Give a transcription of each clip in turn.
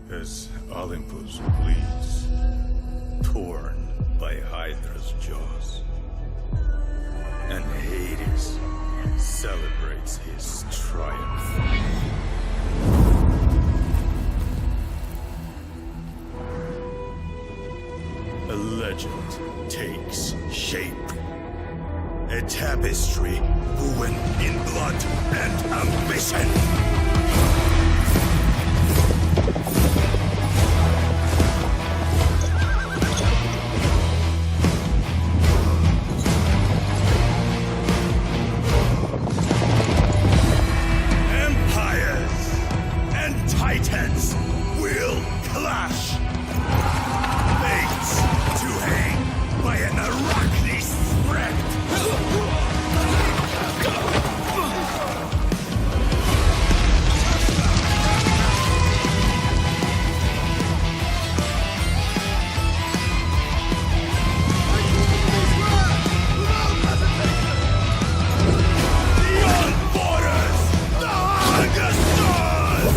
As Olympus bleeds, torn by Hydra's jaws, and Hades celebrates his triumph. A legend takes shape. A tapestry woven in blood and ambition. Titans will clash. Fates to hang by an Arachne's thread. Beyond borders, the hunger soars.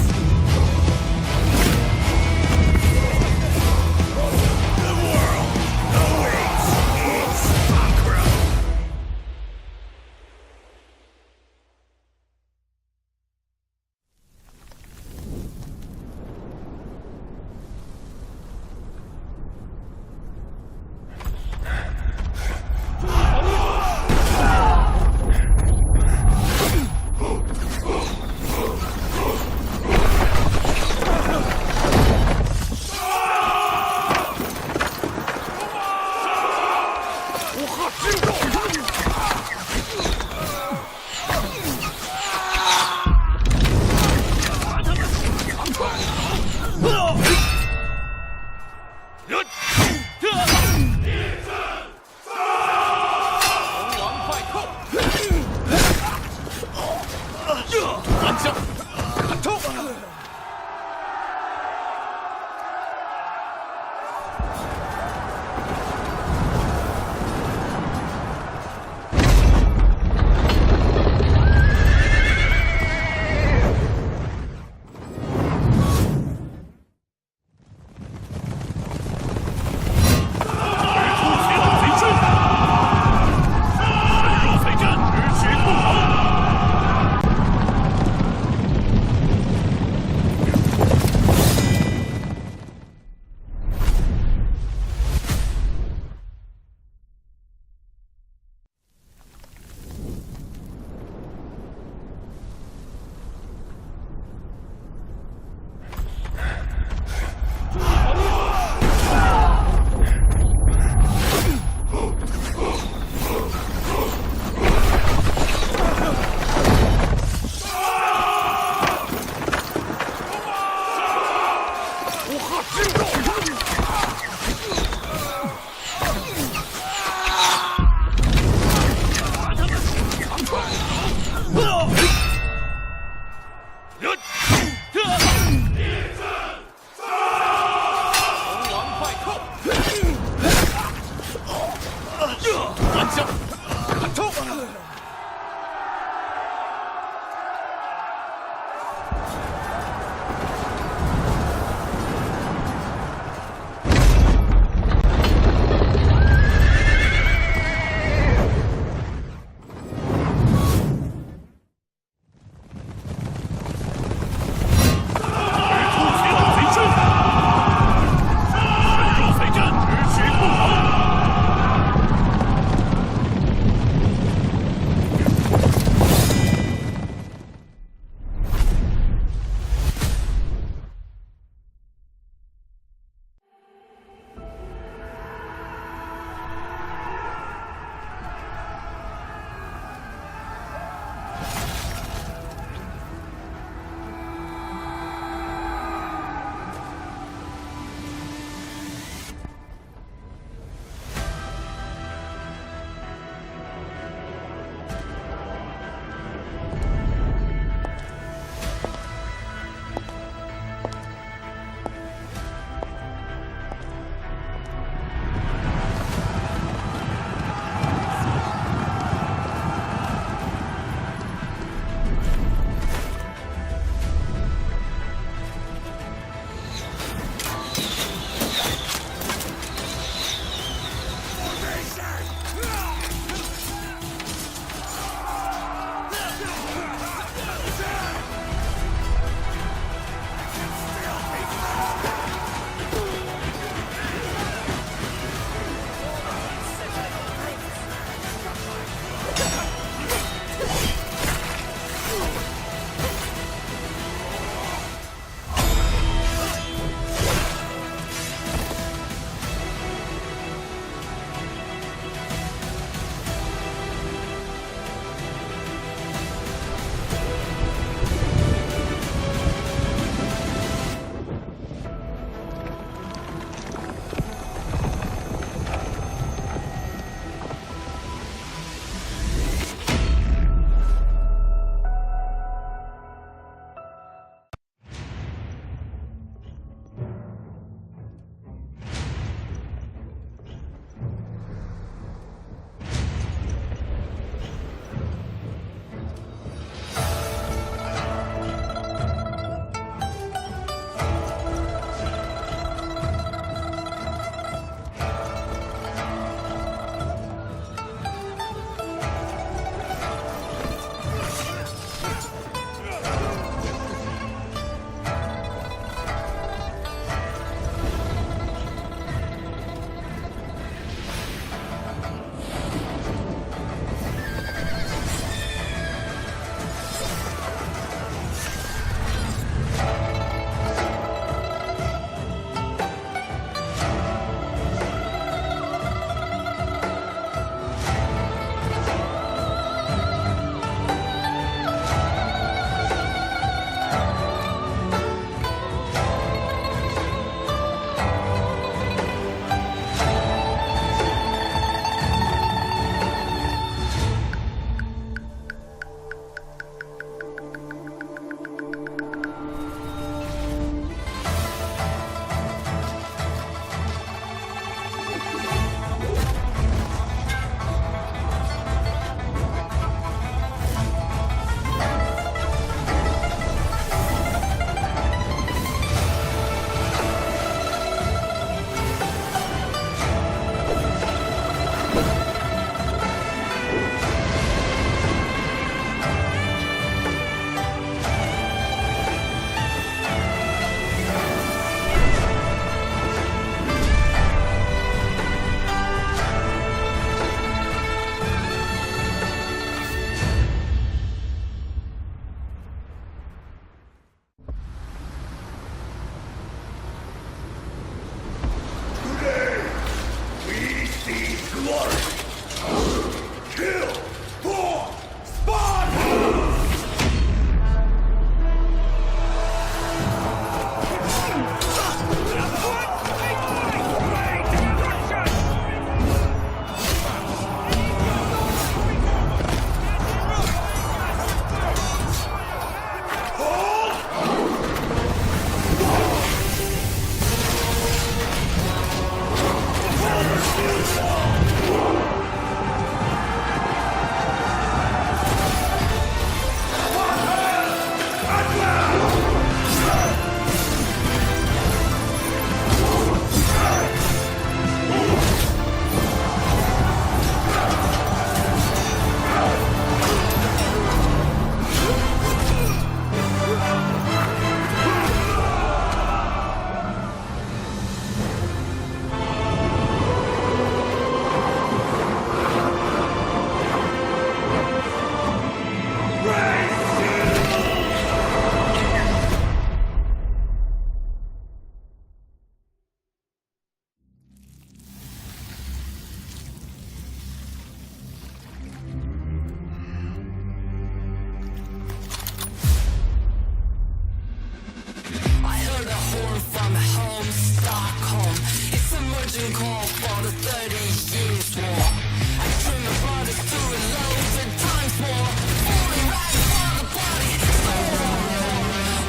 curtain call for the 30 years war. I trim my brothers to reload the time for falling right for the body. So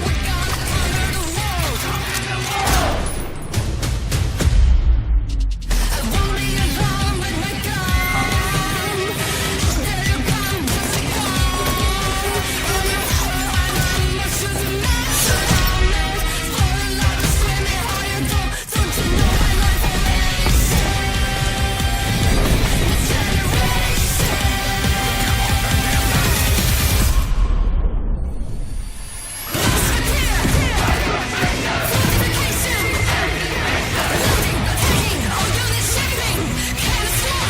we're gonna conquer the world. I won't be alone with my gun. There you come, just a gun. On your heart, I run my shoes and match around me. For the love of swimming, how you don't you know I love formation? This generation. Fortification. Loading, attacking, all units shifting. Can't stop.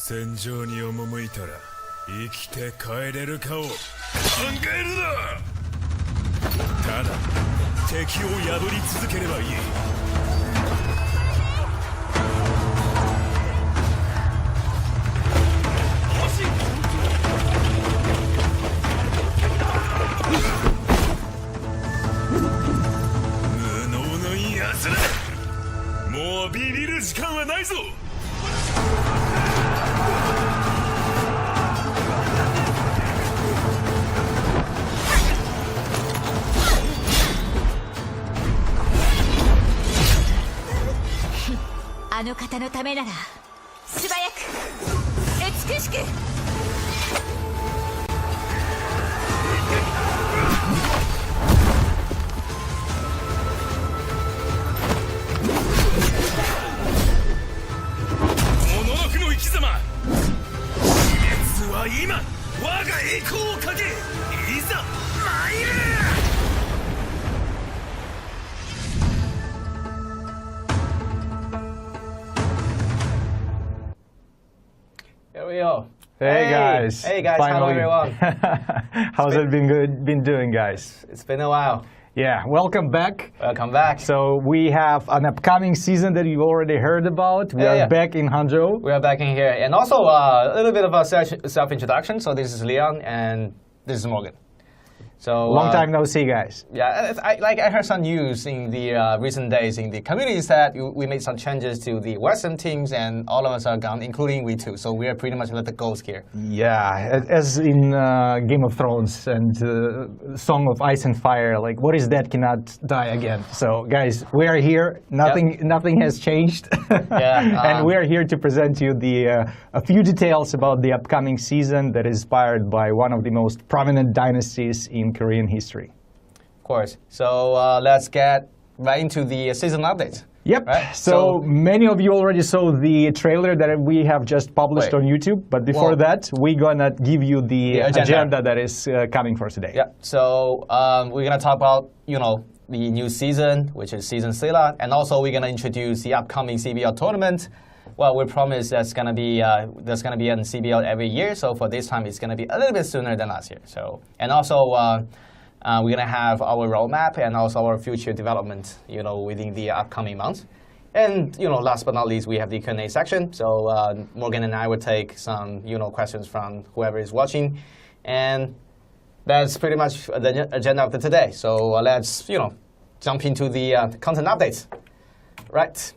戦場に赴いたら生きて帰れるかを考えるな。ただ敵を破り続ければいい。無能の奴ら、もうビビる時間はないぞ。あの方のためなら素早く美しく。モノノフの生き様、死滅は今我が栄光をかけ、いざ参る。Here we go. Hey guys. Hey guys, Finally. hello everyone. How's it been doing, guys? It's been a while. Yeah, welcome back. Welcome back. So we have an upcoming season that you already heard about. We are back in Hangzhou. We are back in here. And also a little bit of a self-introduction. So this is Leon and this is Morgan. So Long time no see, guys. Yeah, I heard some news in the recent days in the communities that we made some changes to the Western teams, and all of us are gone, including we too. So we are pretty much let the ghost here. Yeah, as in Game of Thrones and Song of Ice and Fire, like what is that cannot die again. So guys, we are here. Nothing has changed. And we are here to present you a few details about the upcoming season that is inspired by one of the most prominent dynasties in Korean history. Of course. So let's get right into the season update. Yep. Right? So many of you already saw the trailer that we have just published Wait. on YouTube. But before that, we're gonna give you the agenda that is coming for today. Yeah. So we're gonna talk about the new season, which is season Silla, and also we're gonna introduce the upcoming CBL tournament. Well, we promise there's gonna be an CBL every year. So for this time, it's gonna be a little bit sooner than last year. So and also we're gonna have our roadmap and also our future development, within the upcoming months. And last but not least, we have the Q&A section. So Morgan and I will take some questions from whoever is watching, and that's pretty much the agenda of today. So let's jump into the content updates, right?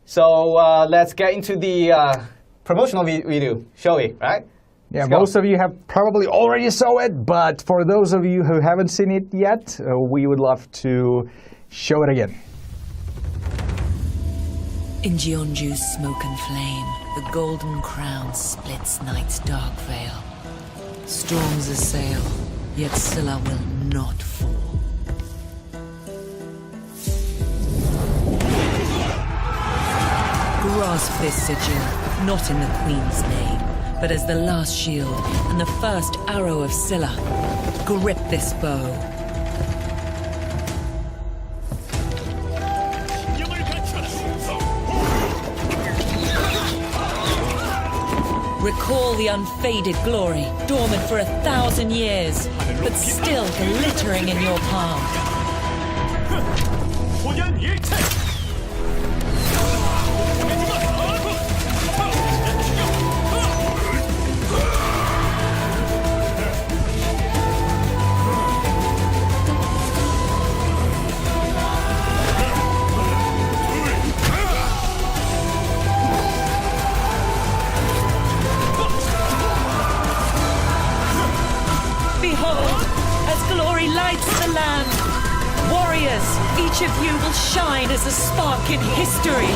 So let's get into the promotional video, shall we? Right? Yeah, most of you have probably already saw it, but for those of you who haven't seen it yet, we would love to show it again. In Jeonju's smoke and flame, the golden crown splits night's dark veil. Storms assail, yet Silla will not fall. Grasp this sigil, not in the Queen's name, but as the last shield and the first arrow of Silla. Grip this bow. Recall the unfaded glory, dormant for 1,000 years, but still glittering in your palm. Behold, as glory lights the land, warriors, each of you will shine as a spark in history.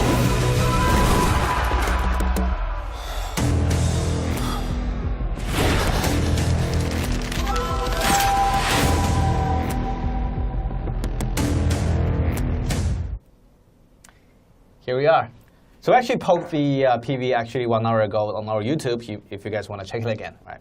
Here we are. So I actually posted the PV actually 1 hour ago on our YouTube, if you guys want to check it again, right?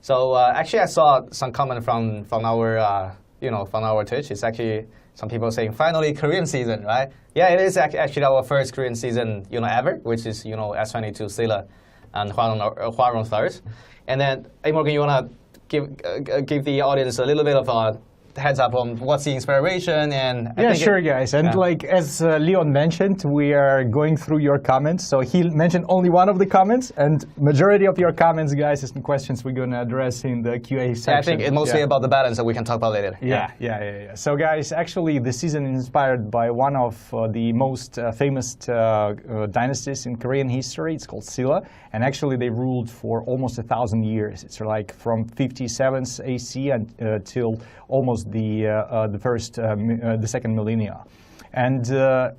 So actually, I saw some comment from our from our Twitch. It's actually some people saying finally Korean season, right? Yeah, it is actually our first Korean season ever, which is S22 Silla and Hwarang Stars. And then, hey Morgan, you wanna give the audience a little bit of a heads up on what's the inspiration and Sure, guys. And like as Leon mentioned, we are going through your comments. So he mentioned only one of the comments, and majority of your comments, guys, is the questions we're going to address in the QA section. I think it's mostly about the balance that we can talk about later. Yeah. So guys, actually the season is inspired by one of the most famous dynasties in Korean history. It's called Silla, and actually they ruled for almost 1,000 years. It's like from 57th AC until almost the second millennia. And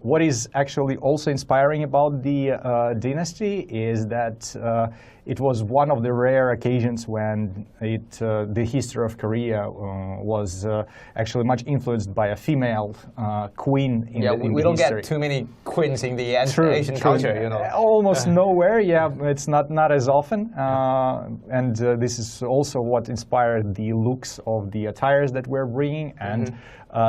what is actually also inspiring about the dynasty is that it was one of the rare occasions when the history of Korea was actually much influenced by a female queen in the we don't history. get too many queens in the Asian culture, Almost nowhere, it's not as often. And this is also what inspired the looks of the attires that we're bringing. And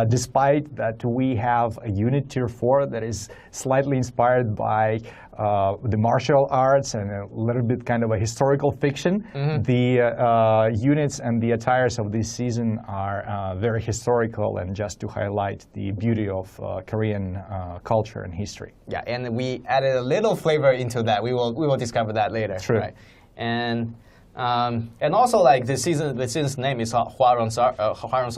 despite that we have a unit tier 4 that is slightly inspired by the martial arts and a little bit kind of a historical fiction, the units and the attires of this season are very historical and just to highlight the beauty of Korean culture and history. Yeah, and we added a little flavor into that. We will discover that later. True. Right? And also like the season's name is Hwarang's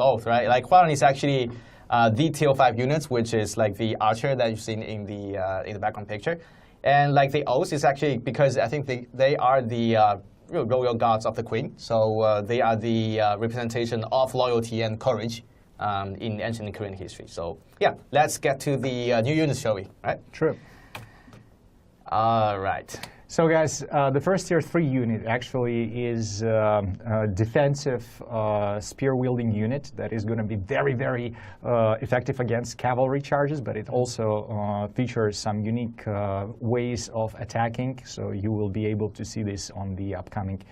Oath, right? Like Hwarang is actually the TL5 units, which is like the archer that you've seen in the background picture. And like the oath is actually because I think they are the royal gods of the queen. So they are the representation of loyalty and courage in ancient Korean history. So yeah, let's get to the new units, shall we? Right? True. All right. So guys, the first tier 3 unit actually is a defensive spear-wielding unit that is going to be very, very effective against cavalry charges, but it also features some unique ways of attacking, so you will be able to see this on the upcoming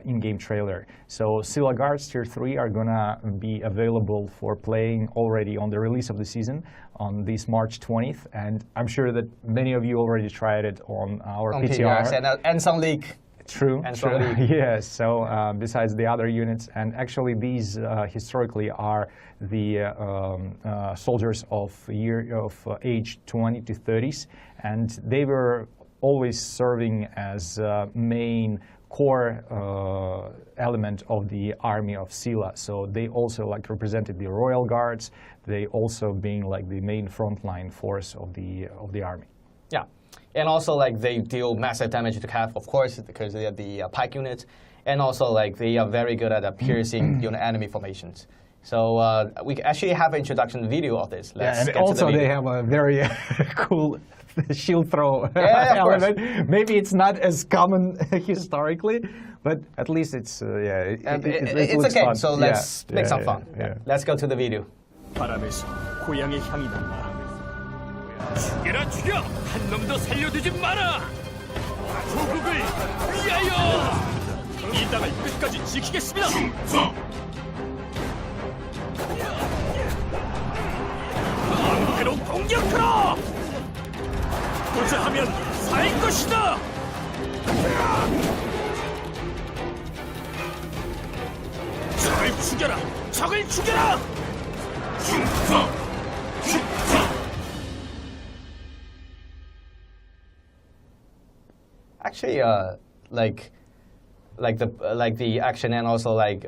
in-game trailer. So Silla guards tier 3 are gonna be available for playing already on the release of the season on this March 20th, and I'm sure that many of you already tried it on our PTR. And some league. True, and true. some league. Yes, so besides the other units, and actually these historically are the soldiers of age 20 to 30s, and they were always serving as main core element of the army of Silla. So they also like represented the royal guards. They also being like the main frontline force of the army. Yeah, and also like they deal massive damage to cav, of course, because they are the pike units, and also like they are very good at piercing enemy formations. So we actually have an introduction video of this. Let's and also they have a very cool shield throw element. Maybe it's not as common historically, but at least it's it's a game. fun. So let's make some fun. Let's go to the video. 바람에서 고향의 향이 난다. 죽여라 죽여! 한 놈도 살려두지 마라! 조국을 위하여! 이 땅을 끝까지 지키겠습니다! 방패로 공격하라! 도저하면 살 것이다! 적을 죽여라! 적을 죽여라! Actually, like the action and also like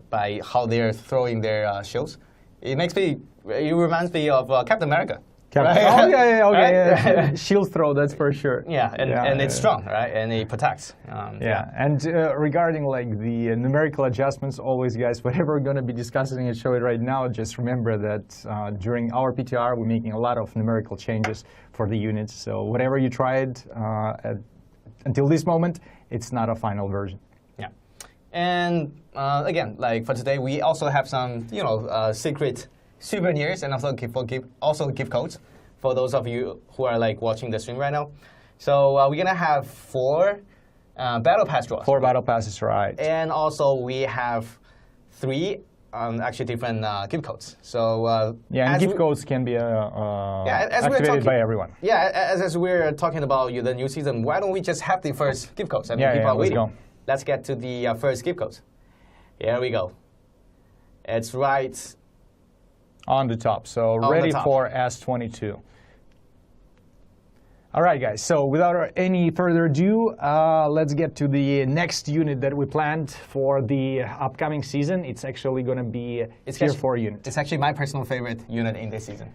by how they're throwing their shields, it reminds me of Captain America. Right? Oh yeah. Shield throw, that's for sure. Yeah, and it's strong, right? And it protects. And regarding like the numerical adjustments, always guys, whatever we're going to be discussing and show it right now, just remember that during our PTR, we're making a lot of numerical changes for the units. So whatever you tried until this moment, it's not a final version. Yeah, and again, like for today, we also have some secret souvenirs and also gift codes for those of you who are like watching the stream right now. So we're gonna have 4 battle pass draws. 4 battle passes, right? And also we have 3 actually different gift codes. So and gift codes can be activated by everyone. Yeah, as we're talking about the new season, why don't we just have the first gift codes? I mean, people are waiting. Let's go. Let's get to the first gift codes. Here we go. It's right on the top, so ready for S22. All right, guys, so without any further ado, let's get to the next unit that we planned for the upcoming season. It's actually going to be tier 4 unit. It's actually my personal favorite unit in this season.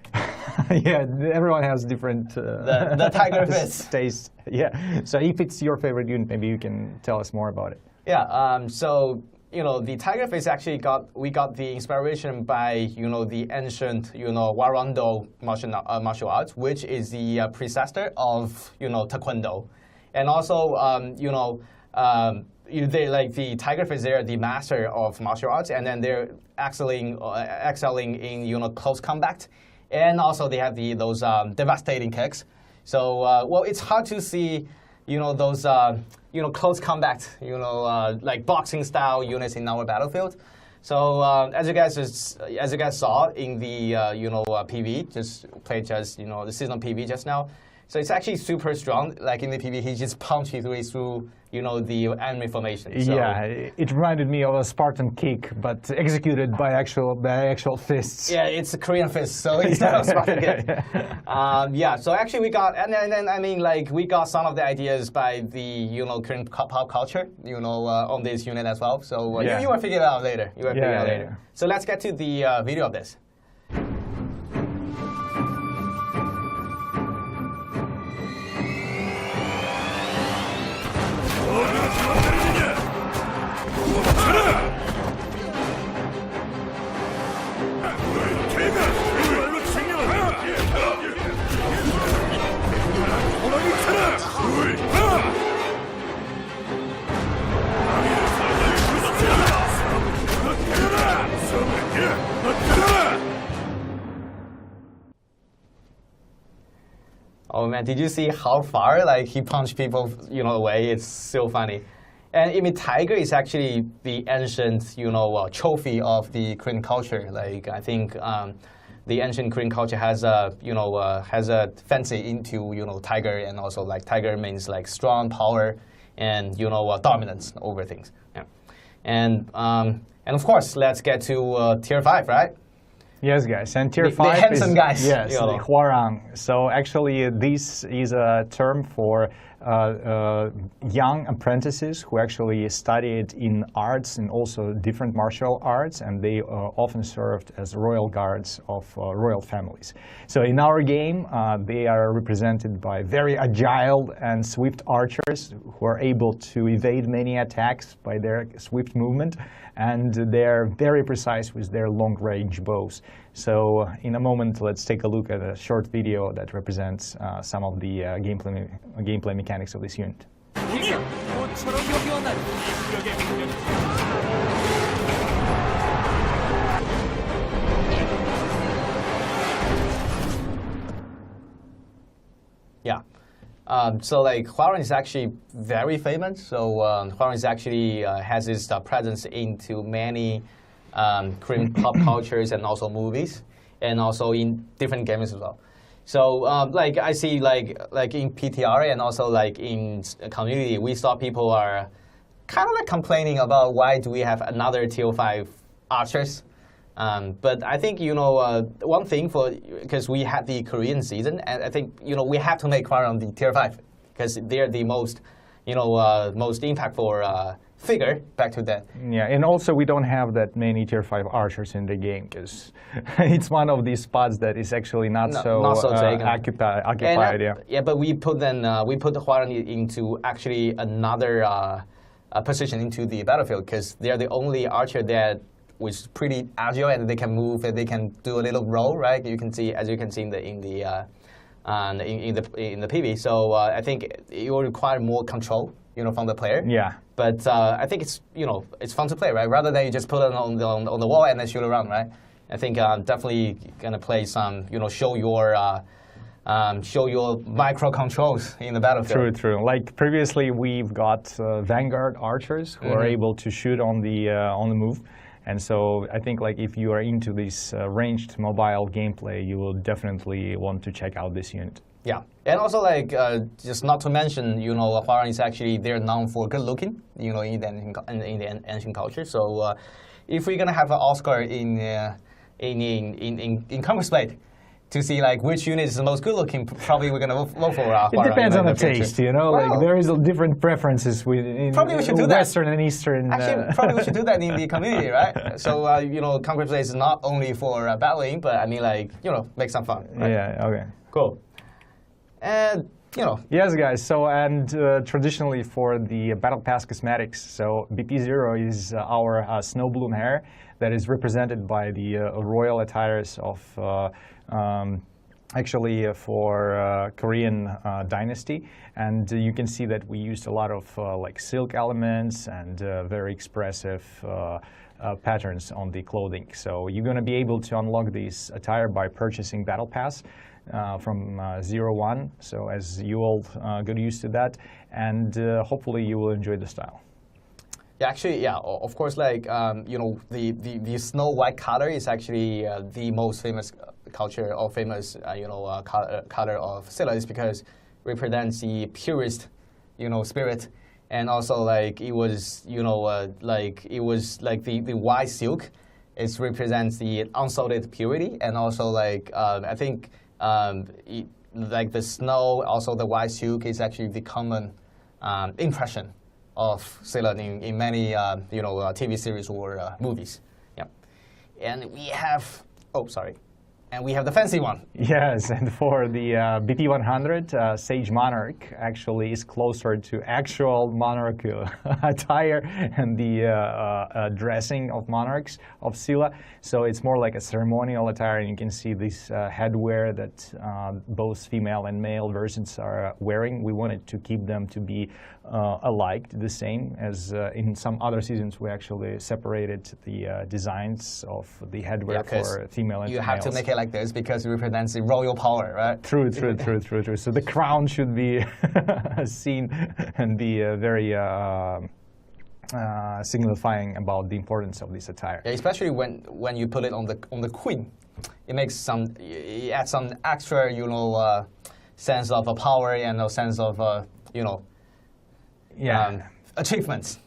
Yeah, everyone has different the Tiger Fist taste. Yeah, so if it's your favorite unit, maybe you can tell us more about it. Yeah, so the Tiger Fist actually we got the inspiration by the ancient Hwarang martial arts, which is the predecessor of Taekwondo, and also they like the Tiger Fist. They're the master of martial arts, and then they're excelling in close combat, and also they have those devastating kicks. So well, it's hard to see those close combat, like boxing style units in our battlefield. So as you guys saw in the PV, just played the season PV just now. So it's actually super strong. Like in the PV, he just punched his way through the enemy formation. So yeah, it reminded me of a Spartan kick, but executed by actual fists. Yeah, it's a Korean fist, so it's not a Spartan kick. Yeah, so actually we got, and then I mean like we got some of the ideas by the Korean pop culture, on this unit as well. So you will figure it out later. So let's get to the video of this. Oh man, did you see how far like he punched people, away? It's so funny. And I mean, tiger is actually the ancient, trophy of the Korean culture. Like I think the ancient Korean culture has a fancy into tiger, and also like tiger means like strong power and dominance over things. Yeah. And of course, let's get to tier 5, right? Yes, guys, and tier The 5 handsome is, guys, yes, the Hwarang. So actually, this is a term for young apprentices who actually studied in arts and also different martial arts, and they often served as royal guards of royal families. So in our game, they are represented by very agile and swift archers who are able to evade many attacks by their swift movement, and they're very precise with their long-range bows. So in a moment, let's take a look at a short video that represents some of the gameplay mechanics of this unit. Yeah. So like Hwarang is actually very famous. So Hwarang is actually has his presence into many Korean pop cultures and also movies, and also in different games as well. So like I see like in PTR and also like in community, we saw people are kind of like complaining about why do we have another tier 5 archers. But I think one thing because we had the Korean season, and I think we have to make Hwarang the tier 5 because they're the most most impactful figure back to that. Yeah, and also we don't have that many tier 5 archers in the game because it's one of these spots that is actually not so occupied. Yeah, but we put the Hwarang into actually another position into the battlefield because they're the only archer that was pretty agile and they can move and they can do a little roll, right? You can see in the PV. So I think it will require more control, from the player. Yeah. But I think it's it's fun to play, right? Rather than you just put it on the wall and then shoot around, right? I think definitely gonna play some, show your micro controls in the battlefield. True. Like previously, we've got Vanguard archers who are able to shoot on the move. And so I think like if you are into this ranged mobile gameplay, you will definitely want to check out this unit. Yeah, and also like just not to mention, Hwarang is actually they're known for good looking, in the ancient culture. So if we're gonna have an Oscar in Conquest Blade to see like which unit is the most good looking, probably we're gonna vote for Hwarang. It depends on the taste, Well, like there is different preferences in probably we should do that. Western and Eastern. Actually, probably we should do that in the community, right? So Conquest Blade is not only for battling, but I mean like make some fun. Right? Yeah. Okay. Cool. And Yes, guys. So and traditionally for the Battle Pass cosmetics, so BP0 is our snow bloom hair that is represented by the royal attires of actually for Korean dynasty, and you can see that we used a lot of like silk elements and very expressive patterns on the clothing. So you're going to be able to unlock this attire by purchasing Battle Pass from 01. So as you all get used to that, and hopefully you will enjoy the style. Yeah, actually, yeah, of course, like, the snow white color is actually the most famous culture or famous, color of Silla is because it represents the purest, spirit. And also, like, it was, the white silk. It represents the unsalted purity. And also, like, I think, like the snow, also the white silk is actually the common impression of Silla in many TV series or movies. Yeah, and we have and we have the fancy one. Yes, and for the BP100, Sage Monarch actually is closer to actual monarch attire and the dressing of monarchs of Silla. So it's more like a ceremonial attire, and you can see this headwear that both female and male versions are wearing. We wanted to keep them to be alike, the same as in some other seasons. We actually separated the designs of the headwear for female and you males. have to make it like this because it represents the royal power, right? True. So the crown should be seen and be very signifying about the importance of this attire. Yeah, especially when you put it on the queen, it adds some extra, sense of power and a sense of, achievements.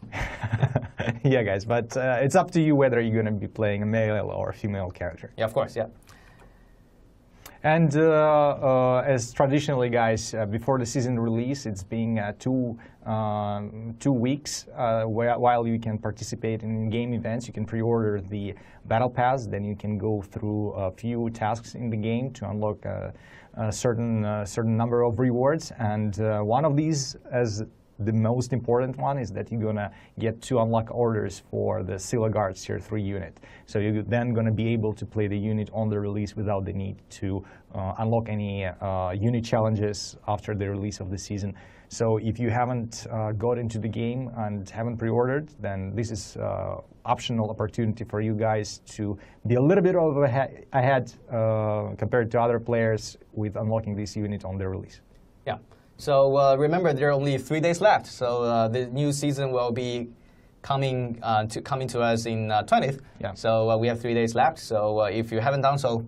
Yeah, guys, but it's up to you whether you're going to be playing a male or a female character. Yeah, of course, yeah. And as traditionally, guys, before the season release, it's being 2 weeks while you can participate in game events. You can pre-order the Battle Pass, then you can go through a few tasks in the game to unlock a certain number of rewards. And one of these, as the most important one, is that you're gonna get 2 unlock orders for the Silla Guards Tier 3 unit. So you're then gonna be able to play the unit on the release without the need to unlock any unit challenges after the release of the season. So if you haven't got into the game and haven't pre-ordered, then this is optional opportunity for you guys to be a little bit ahead compared to other players with unlocking this unit on the release. Yeah. So remember, there are only 3 days left. So the new season will be coming to us in 20th. Yeah. So we have 3 days left. So if you haven't done so,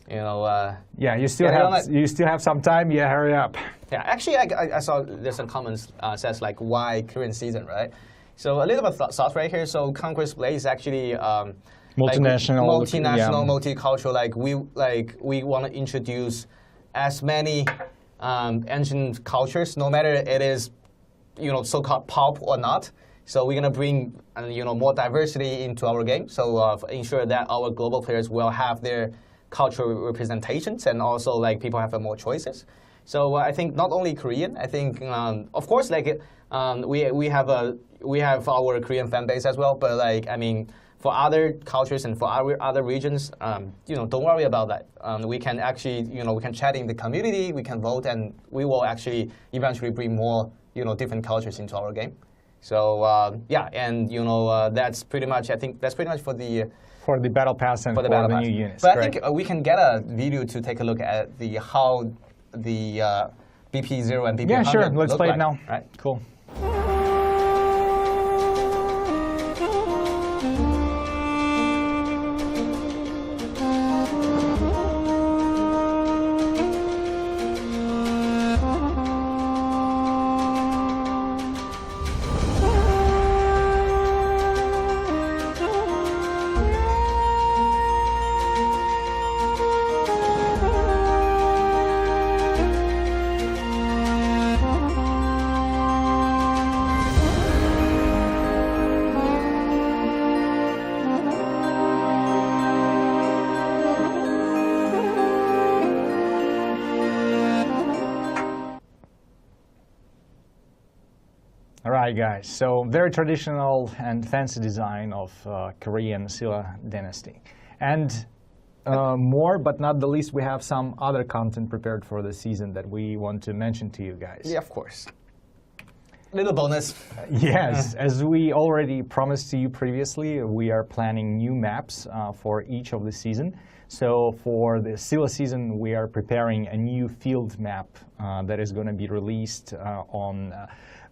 yeah, you still have some time. Yeah, hurry up. Yeah, actually, I saw there's some comments says like why Korean season, right? So a little bit of thought right here. So Conquest Blade is actually multinational, multicultural. We want to introduce as many ancient cultures, no matter it is, so-called pop or not. So we're gonna bring, more diversity into our game. So ensure that our global players will have their cultural representations, and also people have more choices. So I think not only Korean. I think, of course, we have our Korean fan base as well. But for other cultures and for our other regions, don't worry about that. We can actually, we can chat in the community, we can vote, and we will actually eventually bring more, different cultures into our game. So yeah, and that's pretty much. I think that's pretty much for the Battle Pass and for the new units. But I think we can get a video to take a look at how the BP0 and BP100 Yeah, sure. Let's play it now. Right. Cool. All right, guys. So very traditional and fancy design of Korean Silla dynasty. And more, but not the least, we have some other content prepared for the season that we want to mention to you guys. Yeah, of course. Little bonus. Yes, as we already promised to you previously, we are planning new maps for each of the season. So for the Silla season, we are preparing a new field map that is going to be released on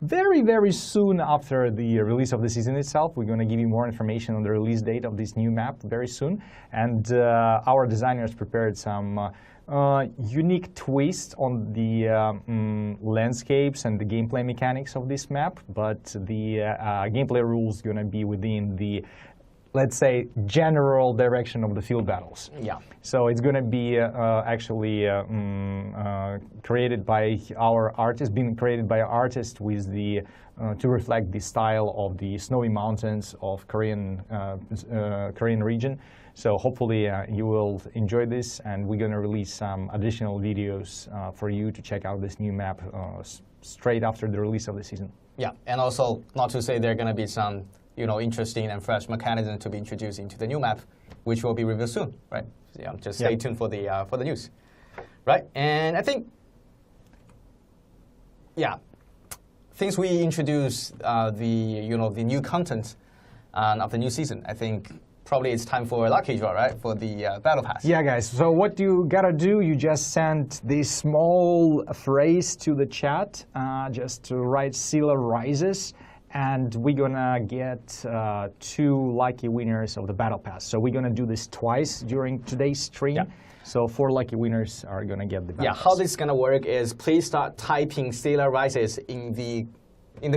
very, very soon after the release of the season itself. We're going to give you more information on the release date of this new map very soon. And our designers prepared some unique twist on the landscapes and the gameplay mechanics of this map, but the gameplay rules going to be within the, let's say, general direction of the field battles. Yeah. So it's going to be actually created by our artist, being created by our artist with the to reflect the style of the snowy mountains of Korean region. So hopefully you will enjoy this, and we're going to release some additional videos for you to check out this new map straight after the release of the season. Yeah, and also not to say there are going to be some interesting and fresh mechanisms to be introduced into the new map, which will be revealed soon, right? So, yeah, just stay tuned for the news, right? And I think, yeah, since we introduced the new content of the new season, I think probably it's time for a lucky draw, right? For the battle pass. Yeah, guys. So what you gotta do, you just send this small phrase to the chat, just to write Silla Rises, and we're gonna get 2 lucky winners of the battle pass. So we're gonna do this twice during today's stream. Yeah. So 4 lucky winners are gonna get the battle pass. How this is gonna work is please start typing Silla Rises in the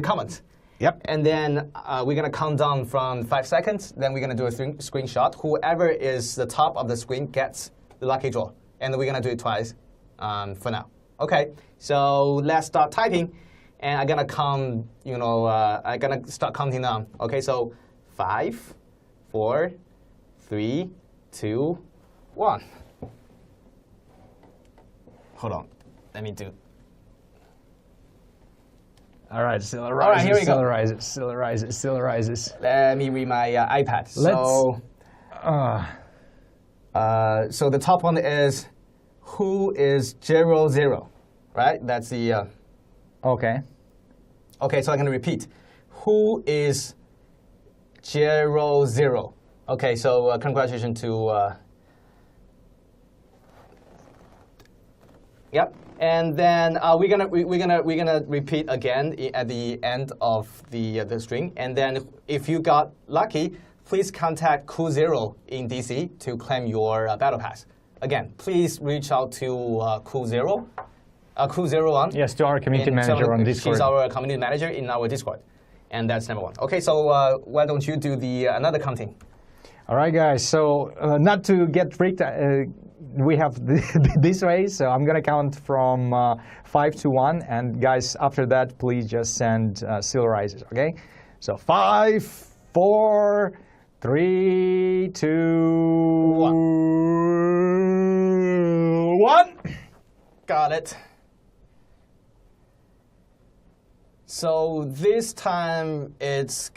comments. Yep. And then we're going to count down from 5 seconds. Then we're going to do a screenshot. Whoever is the top of the screen gets the lucky draw. And we're going to do it twice for now. OK, so let's start typing. And I'm going to count, I'm going to start counting down. OK, so 5, 4, 3, 2, 1. Hold on. Let me do. All right, Silla Rises, All right, here we go. Silla Rises, Silla Rises, Silla Rises. Let me read my iPad. So the top one is who is 0-0, right? That's the. Okay. Okay, so I'm gonna repeat. Who is 0-0? Okay, so congratulations to. Yep. And then we're gonna repeat again at the end of the string. And then if you got lucky, please contact Cool0 in DC to claim your battle pass. Again, please reach out to Cool0, Cool01. Yes, to our community manager on Discord. She's our community manager in our Discord, and that's number 1. Okay, so why don't you do the another counting? All right, guys. So not to get tricked. We have this way, so I'm gonna count from 5 to 1, and guys, after that, please just send Silla Rises, okay? So 5, 4, 3, 2, 1. Got it. So this time it's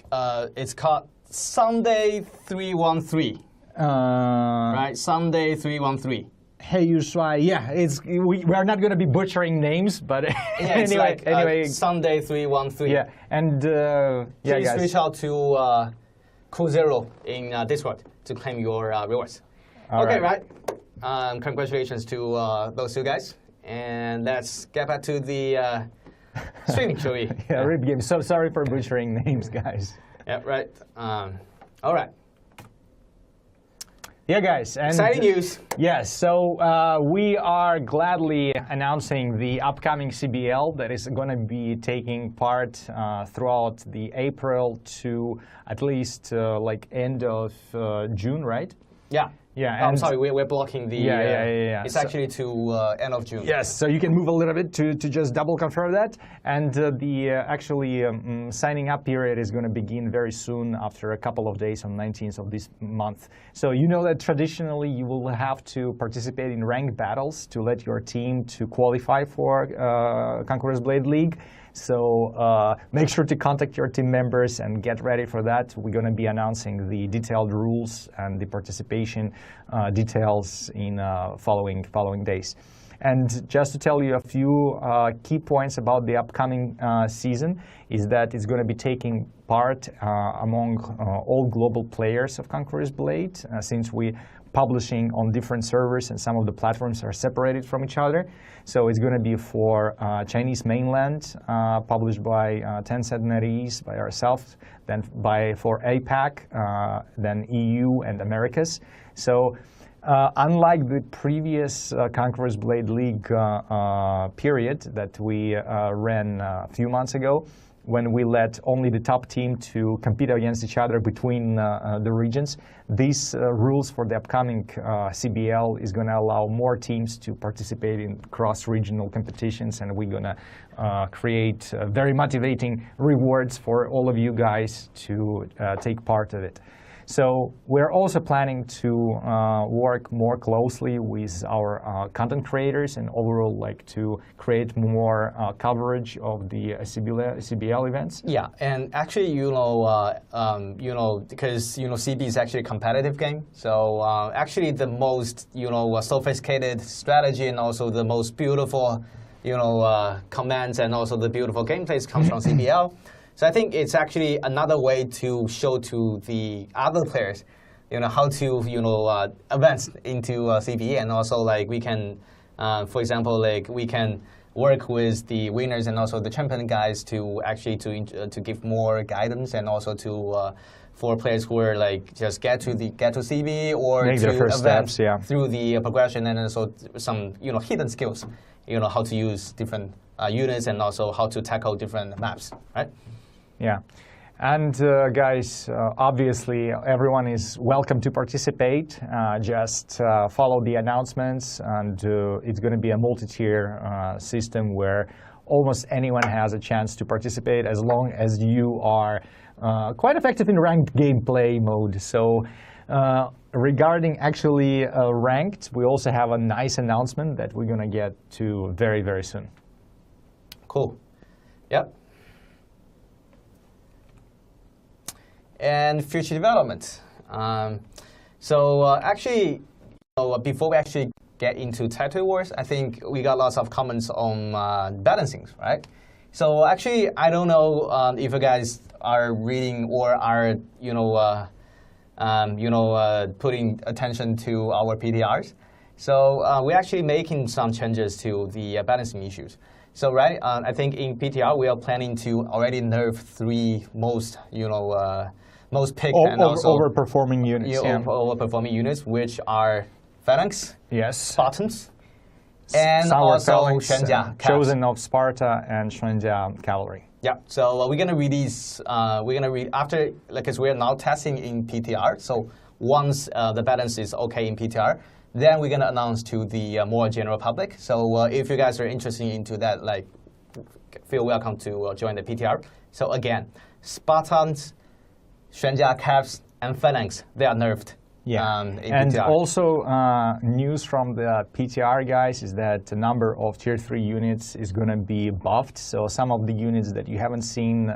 called Sunday 313. Right, Sunday 313. Hey, Yushuai. Yeah, we are not going to be butchering names, but anyway, Sunday 313. Yeah, and please guys, reach out to Cool0 in Discord to claim your rewards. Okay, right. Congratulations to those 2 guys, and let's get back to the streaming, shall we? Yeah, RIP game. So sorry for butchering names, guys. Yeah, right. All right. Yeah, guys. And exciting news. Yes, so we are gladly announcing the upcoming CBL that is going to be taking part throughout the April to at least like end of June, right? Yeah. Yeah. I'm sorry, we're blocking the. Yeah. It's actually to end of June. Yes, so you can move a little bit to just double confirm that. And the signing up period is going to begin very soon after a couple of days on 19th of this month. So you know that traditionally you will have to participate in ranked battles to let your team to qualify for Conqueror's Blade League. So make sure to contact your team members and get ready for that. We're going to be announcing the detailed rules and the participation details in following days. And just to tell you a few key points about the upcoming season is that it's going to be taking part among all global players of Conqueror's Blade, since we publishing on different servers and some of the platforms are separated from each other. So it's going to be for Chinese mainland, published by Tencent NetEase, by ourselves, then for APAC, then EU and Americas. So unlike the previous Conqueror's Blade League period that we ran a few months ago, when we let only the top team to compete against each other between the regions, these rules for the upcoming CBL is going to allow more teams to participate in cross-regional competitions, and we're going to create very motivating rewards for all of you guys to take part of it. So we're also planning to work more closely with our content creators and overall like to create more coverage of the CBL events. Yeah, and actually, because CB is actually a competitive game. So actually, the most sophisticated strategy and also the most beautiful commands and also the beautiful gameplays comes from CBL. So I think it's actually another way to show to the other players how to advance into CBE, and also like we can, for example, like we can work with the winners and also the champion guys to actually to give more guidance, and also to for players who are like just get to CBE or make to their first advance steps, through the progression, and also some hidden skills, how to use different units and also how to tackle different maps, right? Yeah. And guys, obviously everyone is welcome to participate. Just follow the announcements, and it's going to be a multi-tier system where almost anyone has a chance to participate as long as you are quite effective in ranked gameplay mode. So regarding actually ranked, we also have a nice announcement that we're going to get to very, very soon. Cool. Yep. And future development. Actually, before we actually get into territory wars, I think we got lots of comments on balancing, right? So actually, I don't know if you guys are reading or are putting attention to our PTRs. So we're actually making some changes to the balancing issues. So I think in PTR we are planning to already nerf 3 most picked and also overperforming units. Overperforming units, which are Phalanx, yes, Spartans, and Sour also Phalanx, Shenjia, Chosen of Sparta, and Shenjia Cavalry. Yeah, so we're gonna release. We're gonna read after, because we're now testing in PTR. So once the balance is okay in PTR, then we're gonna announce to the more general public. So if you guys are interested into that, like, feel welcome to join the PTR. So again, Spartans, Shenjia Cavs, and Phalanx, they are nerfed. Yeah, in and PTR. also news from the PTR guys is that the number of Tier 3 units is going to be buffed. So some of the units that you haven't seen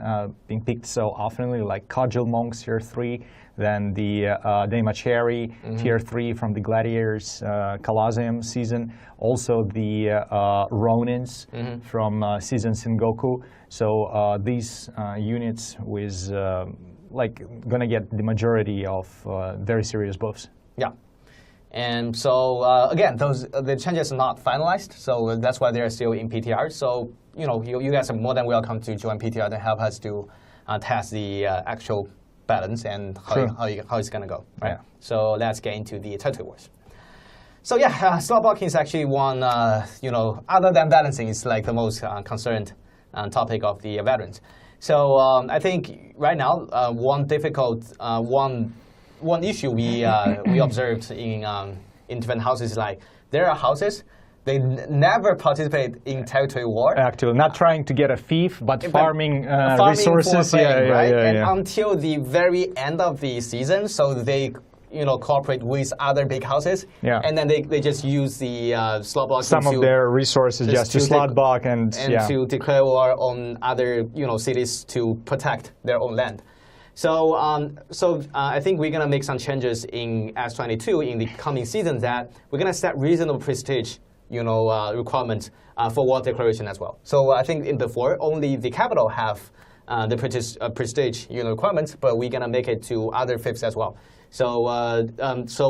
being picked so often, like Cudgel Monks Tier 3, then the Daimacheri Tier 3 from the Gladiators Colosseum season, also the Ronins from season Sengoku. So these units with gonna get the majority of very serious buffs. Yeah, and so again, the changes are not finalized, so that's why they're still in PTR. So you guys are more than welcome to join PTR to help us to test the actual balance and how it's gonna go. Right. Yeah. So let's get into the territory wars. So yeah, slot blocking is actually one. Other than balancing, is like the most concerned topic of the veterans. So I think right now one issue we observed in different houses is like there are houses they never participate in territory war. Actually, not trying to get a fief, but farming resources. For playing, right? And until the very end of the season, so they cooperate with other big houses, and then they just use the slot block. Some of their resources just to slot block and to declare war on other cities to protect their own land. So I think we're gonna make some changes in S22 in the coming season, that we're gonna set reasonable prestige requirements for war declaration as well. So I think in before only the capital have the prestige requirements, but we're gonna make it to other fiefs as well. So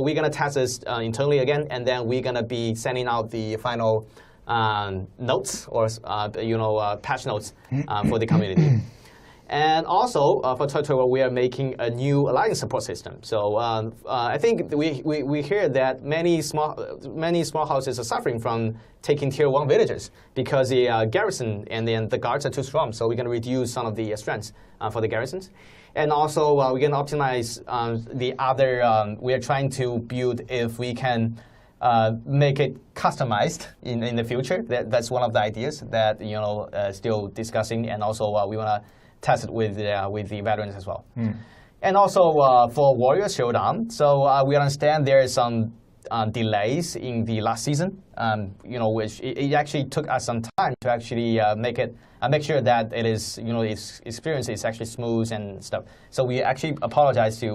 we're gonna test this internally again, and then we're gonna be sending out the final notes or patch notes for the community. And also for territory war, we are making a new alliance support system. So I think we hear that many small houses are suffering from taking tier 1 villages because the garrison and then the guards are too strong. So we're gonna reduce some of the strengths for the garrisons. And also, we're going to optimize the other. We are trying to build if we can make it customized in the future. That's one of the ideas that still discussing, and also we want to test it with the veterans as well. And also for Warrior Showdown, so we understand there is some delays in the last season, which it actually took us some time to actually make sure that it is, its experience is actually smooth and stuff. So we actually apologize to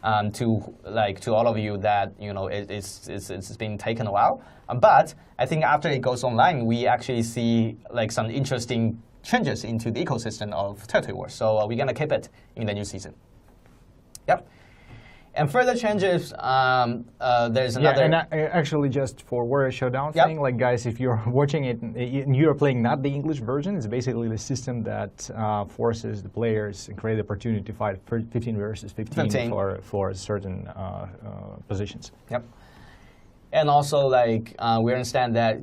all of you that it's been taken a while. But I think after it goes online, we actually see like some interesting changes into the ecosystem of territory wars. So we're gonna keep it in the new season. Yep. And further changes, there's Yeah, another. and actually, just for Warrior Showdown Yep. thing, like guys, if you're watching it and you're playing not the English version, it's basically the system that forces the players and create the opportunity to fight 15 versus 15. For certain positions. Yep. And also, like, we understand that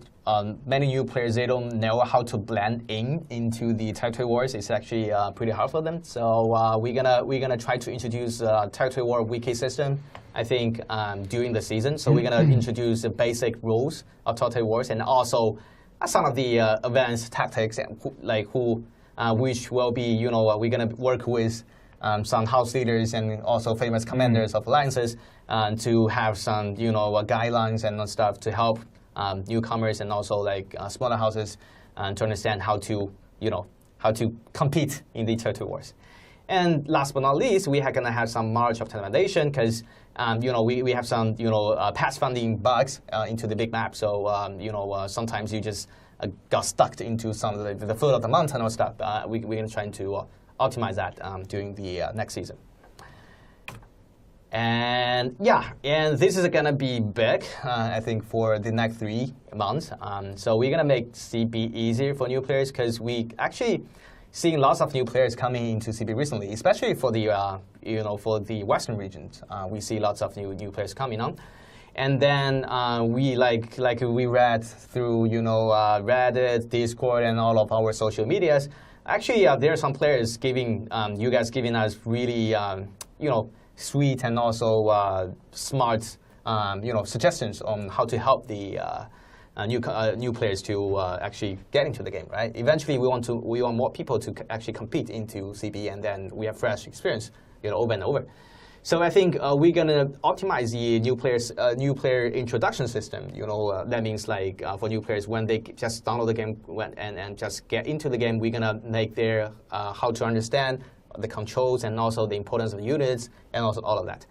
many new players, they don't know how to blend into the territory wars. It's actually pretty hard for them. So we're gonna try to introduce territory war wiki system, I think, during the season. So we're gonna introduce the basic rules of territory wars and also some of the advanced tactics, which will be, you know, we're gonna work with some house leaders and also famous commanders of alliances to have some, you know, guidelines and stuff to help newcomers and also like smaller houses to understand how to, you know, how to compete in the territory wars. And last but not least, we are gonna have some march optimization because, you know, we have some, you know, pathfinding bugs into the big map. So, you know, sometimes you just got stuck into some of the foot of the mountain or stuff. We're gonna try to optimize that during the next season. And yeah, and this is gonna be big, I think, for the next 3 months. So we're gonna make CB easier for new players because we actually seeing lots of new players coming into CB recently, especially for the you know, for the Western regions. We see lots of new players coming on. And then we like we read through, you know, Reddit, Discord, and all of our social medias. Actually, there are some players giving you guys giving us really you know, sweet and also smart you know, suggestions on how to help the new players to actually get into the game. Right. Eventually, we want more people to actually compete into CB, and then we have fresh experience, you know, over and over. So I think we're gonna optimize the new player introduction system. You know, that means like for new players when they just download the game and just get into the game, we're gonna make their how to understand the controls and also the importance of units and also all of that.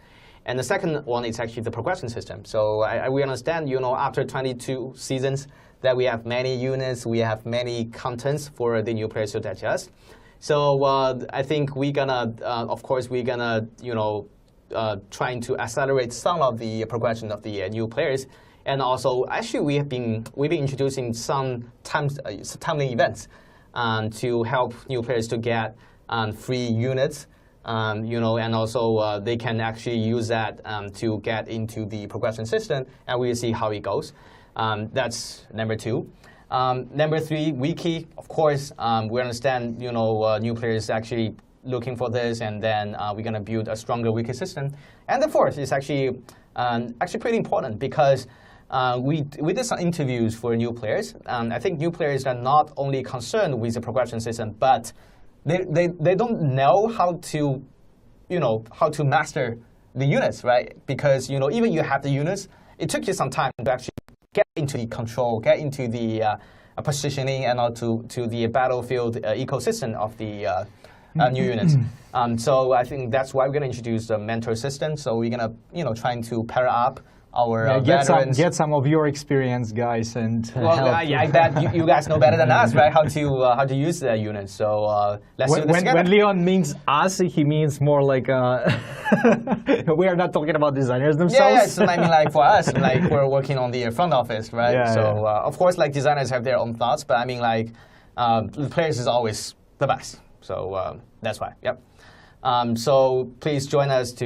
And the second one is actually the progression system. So we understand, you know, after 22 seasons that we have many units, we have many contents for the new players to digest. So I think we're gonna, of course, we're gonna, you know, trying to accelerate some of the progression of the new players, and also actually we've been introducing some timely events to help new players to get free units, you know, and also they can actually use that to get into the progression system, and we'll see how it goes. That's number 2. Number 3, wiki. Of course, we understand, you know, new players actually looking for this, and then we're going to build a stronger wiki system. And the 4th is actually pretty important because we did some interviews for new players. I think new players are not only concerned with the progression system, but they don't know how to, you know, how to master the units, right? Because, you know, even you have the units, it took you some time to actually get into the control, get into the positioning, and also to the battlefield ecosystem of the new units. So I think that's why we're going to introduce the mentor system. So we're going to, you know, trying to pair up our veterans. Get some of your experience, guys, and well, help. I bet you guys know better than us, right? How to use the units. So let's do this together. When Leon means us, he means more like we are not talking about designers themselves. Yeah. So I mean, like for us, like we're working on the front office, right? Yeah, so of course, like designers have their own thoughts, but I mean, like the players is always the best. So that's why. Yep. So please join us to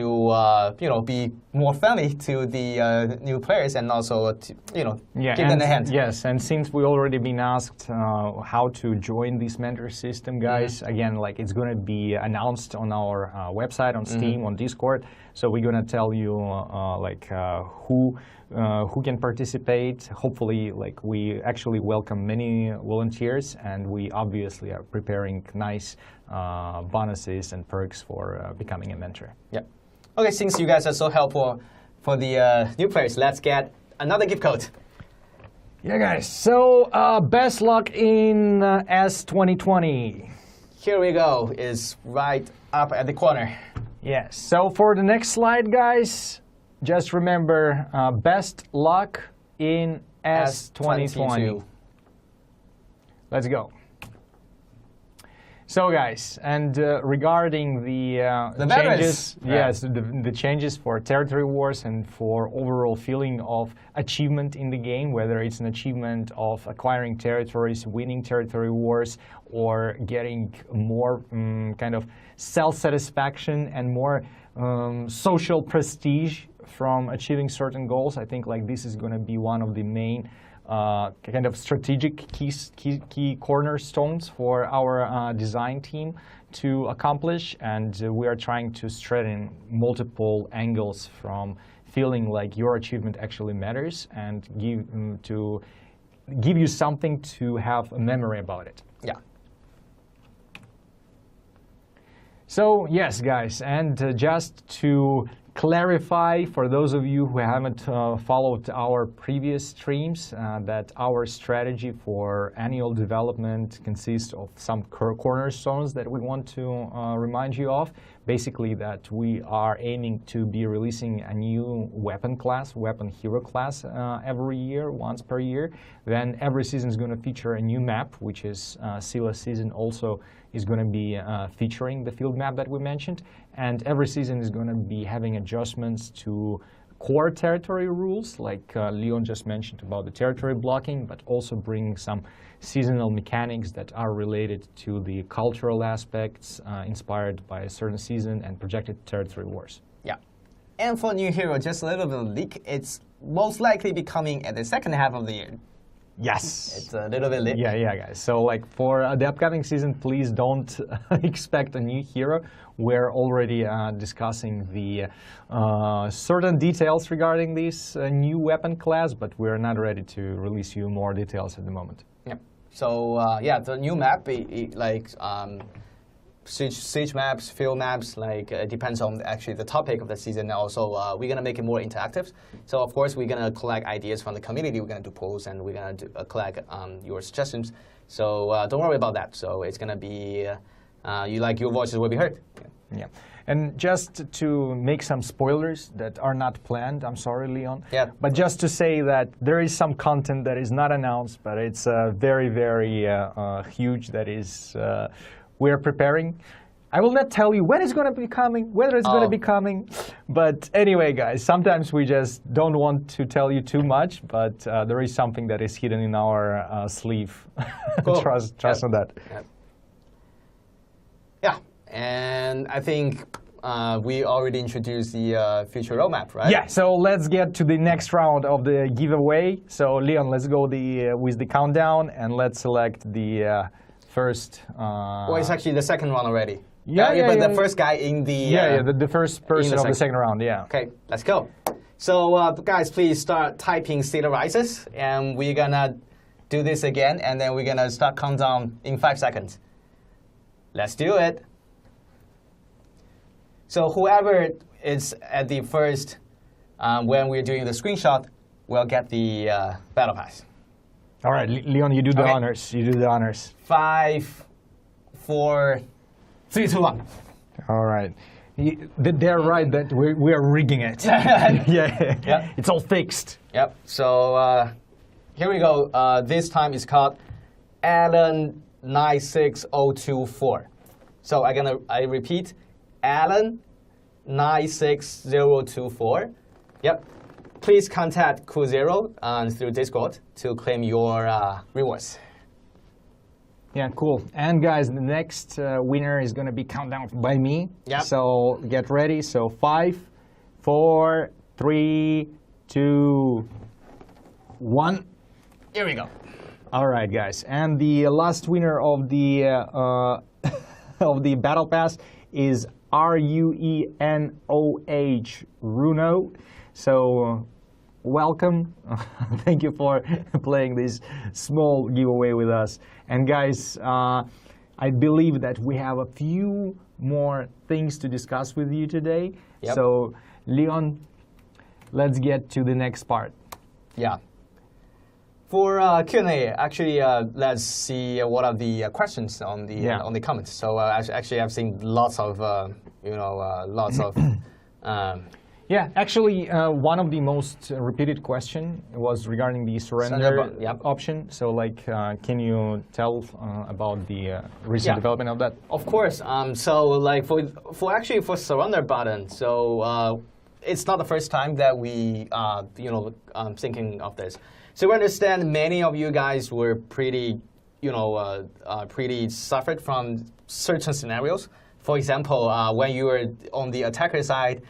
you know, be more friendly to the new players and also to, you know, give them a hand. Yes, and since we already been asked how to join this mentor system, guys, again, like it's going to be announced on our website, on Steam, on Discord. So we're going to tell you who can participate. Hopefully, like we actually welcome many volunteers, and we obviously are preparing nice bonuses and perks for becoming a mentor. Yep. Okay, since you guys are so helpful for the new players, let's get another gift code. Yeah, guys. So best luck in S2020. Here we go. Is right up at the corner. Yes. So for the next slide, guys, just remember best luck in S2020. Let's go. So guys, and regarding the veterans. changes, yes, the changes for territory wars and for overall feeling of achievement in the game, whether it's an achievement of acquiring territories, winning territory wars, or getting more kind of self-satisfaction and more social prestige from achieving certain goals, I think like this is going to be one of the main kind of strategic key cornerstones for our design team to accomplish, and we are trying to straighten multiple angles from feeling like your achievement actually matters and give you something to have a memory about it. Yeah. So yes, guys, and just to clarify for those of you who haven't followed our previous streams, that our strategy for annual development consists of some cornerstones that we want to remind you of. Basically that we are aiming to be releasing a new weapon class, weapon hero class every year, once per year. Then every season is going to feature a new map, which is Silla season also is going to be featuring the field map that we mentioned. And every season is going to be having adjustments to core territory rules, like Leon just mentioned about the territory blocking, but also bringing some seasonal mechanics that are related to the cultural aspects inspired by a certain season and projected territory wars. Yeah. And for new hero, just a little bit of leak. It's most likely be coming at the second half of the year. Yes. It's a little bit late. Yeah, guys. So like for the upcoming season, please don't expect a new hero. We're already discussing the certain details regarding this new weapon class, but we're not ready to release you more details at the moment. Yeah. So yeah, the new map, like siege maps, field maps, like it depends on actually the topic of the season. Also, we're gonna make it more interactive. So of course, we're gonna collect ideas from the community. We're gonna do polls and we're gonna collect your suggestions. So don't worry about that. So it's gonna be your voices will be heard. Yeah. And just to make some spoilers that are not planned, I'm sorry, Leon. Yeah. But just to say that there is some content that is not announced, but it's very, very huge that is we're preparing. I will not tell you when it's going to be coming, whether it's going to be coming. But anyway, guys, sometimes we just don't want to tell you too much, but there is something that is hidden in our sleeve. Cool. Trust on that. Yeah, and I think we already introduced the future roadmap, right? Yeah, so let's get to the next round of the giveaway. So Leon, let's go with the countdown and let's select the first. Well, it's actually the second one already. Yeah, but the first guy in the the first person of the second round. Yeah. Okay, let's go. So guys, please start typing Silla Rises, and we're gonna do this again, and then we're gonna start countdown in 5 seconds. Let's do it. So whoever is at the first, when we're doing the screenshot, will get the battle pass. All right, Leon, you do the honors. You do the honors. 5, 4, 3, 2, 1. All right. They're right that we are rigging it. Yeah. It's all fixed. Yep. So here we go. This time it's called Alan 96024. So I repeat, Alan 96024. Yep. Please contact Q0 through Discord to claim your rewards. Yeah, cool. And guys, the next winner is going to be counted down by me. Yep. So get ready. So 5, 4, 3, 2, 1. Here we go. All right, guys. And the last winner of the of the battle pass is RUENOH Runo. So welcome. Thank you for playing this small giveaway with us. And guys, I believe that we have a few more things to discuss with you today. Yep. So Leon, let's get to the next part. Yeah. For Q&A, actually, let's see what are the questions on the comments. So actually, I've seen lots of Yeah, actually, one of the most repeated question was regarding the surrender Yep. option. So, like, can you tell about the recent Yeah. development of that? Of course. So like for surrender button, so it's not the first time that we thinking of this. So we understand many of you guys were pretty pretty suffered from certain scenarios. For example, when you were on the attacker side,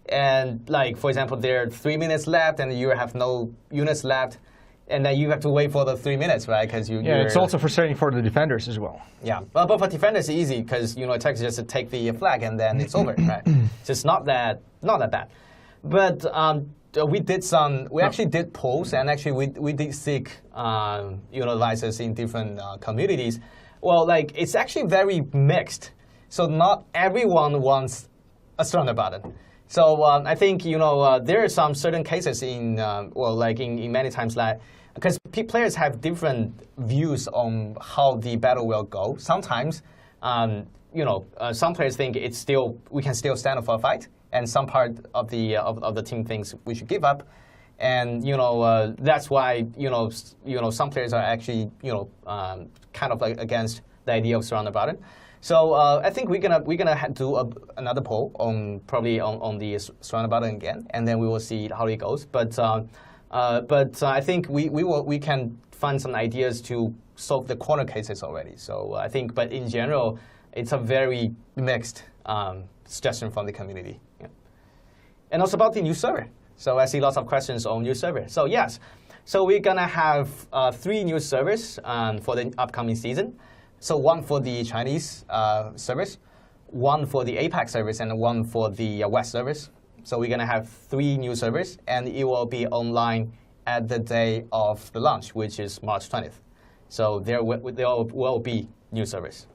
and like for example, there are 3 minutes left, and you have no units left. And then you have to wait for the 3 minutes, right? Because it's also frustrating for the defenders as well. Yeah, but for defenders it's easy because attackers just take the flag and then it's over, right? So it's not that bad. But we actually did polls, and actually we did seek advisors in different communities. Well, like it's actually very mixed. So not everyone wants a surrender button. So I think there are some certain cases in in many times like. Because players have different views on how the battle will go. Sometimes, some players think we can still stand for a fight, and some part of the team thinks we should give up, and that's why some players are actually kind of like against the idea of surrender button. So I think we're gonna do another poll on the surrender button again, and then we will see how it goes. But I think we can find some ideas to solve the corner cases already. So I think, but in general, it's a very mixed suggestion from the community. Yeah. And also about the new server. So I see lots of questions on new server. So yes, so we're gonna have 3 new servers for the upcoming season. So 1 for the Chinese servers, 1 for the APAC servers, and 1 for the West servers. So we're going to have 3 new servers, and it will be online at the day of the launch, which is March 20th. So there will be new servers.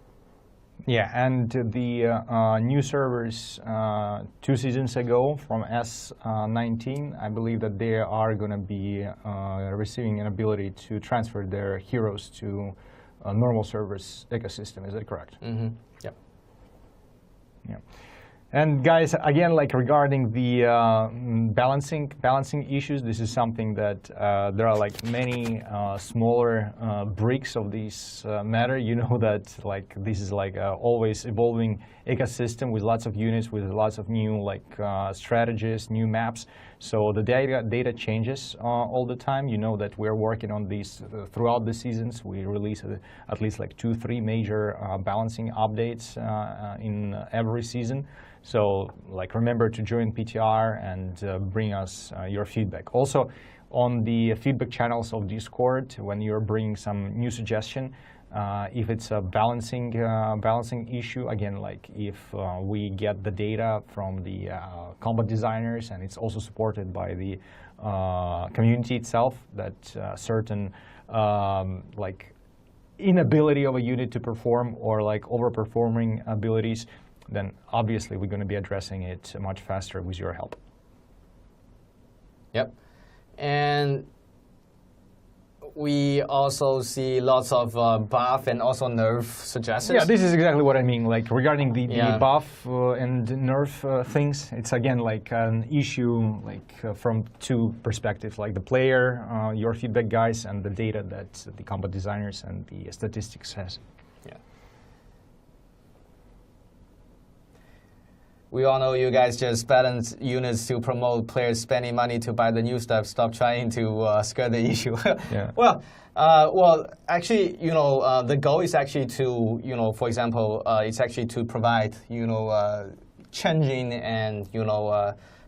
Yeah, and the new servers 2 seasons ago from S19, I believe that they are going to be receiving an ability to transfer their heroes to normal servers ecosystem. Is that correct? Mm-hmm. Yeah. Yeah. And guys, again, like regarding the balancing issues, this is something that there are like many smaller bricks of this matter. You know that like this is like always evolving ecosystem with lots of units, with lots of new like strategies, new maps. So the data changes all the time. You know that we're working on these throughout the seasons. We release at least like 2-3 major balancing updates in every season. So like remember to join PTR and bring us your feedback. Also on the feedback channels of Discord, when you're bringing some new suggestion, if it's a balancing issue, again, like if we get the data from the combat designers and it's also supported by the community itself, that certain like inability of a unit to perform or like overperforming abilities, then obviously we're going to be addressing it much faster with your help. Yep. And we also see lots of buff and also nerf suggestions. Yeah, this is exactly what I mean. Like regarding the buff and nerf things, it's again like an issue like from 2 perspectives, like the player, your feedback guys, and the data that the combat designers and the statistics has. Yeah. We all know you guys just balance units to promote players spending money to buy the new stuff. Stop trying to skirt the issue. Yeah. Well, actually, the goal is actually to, for example, it's actually to provide, changing and,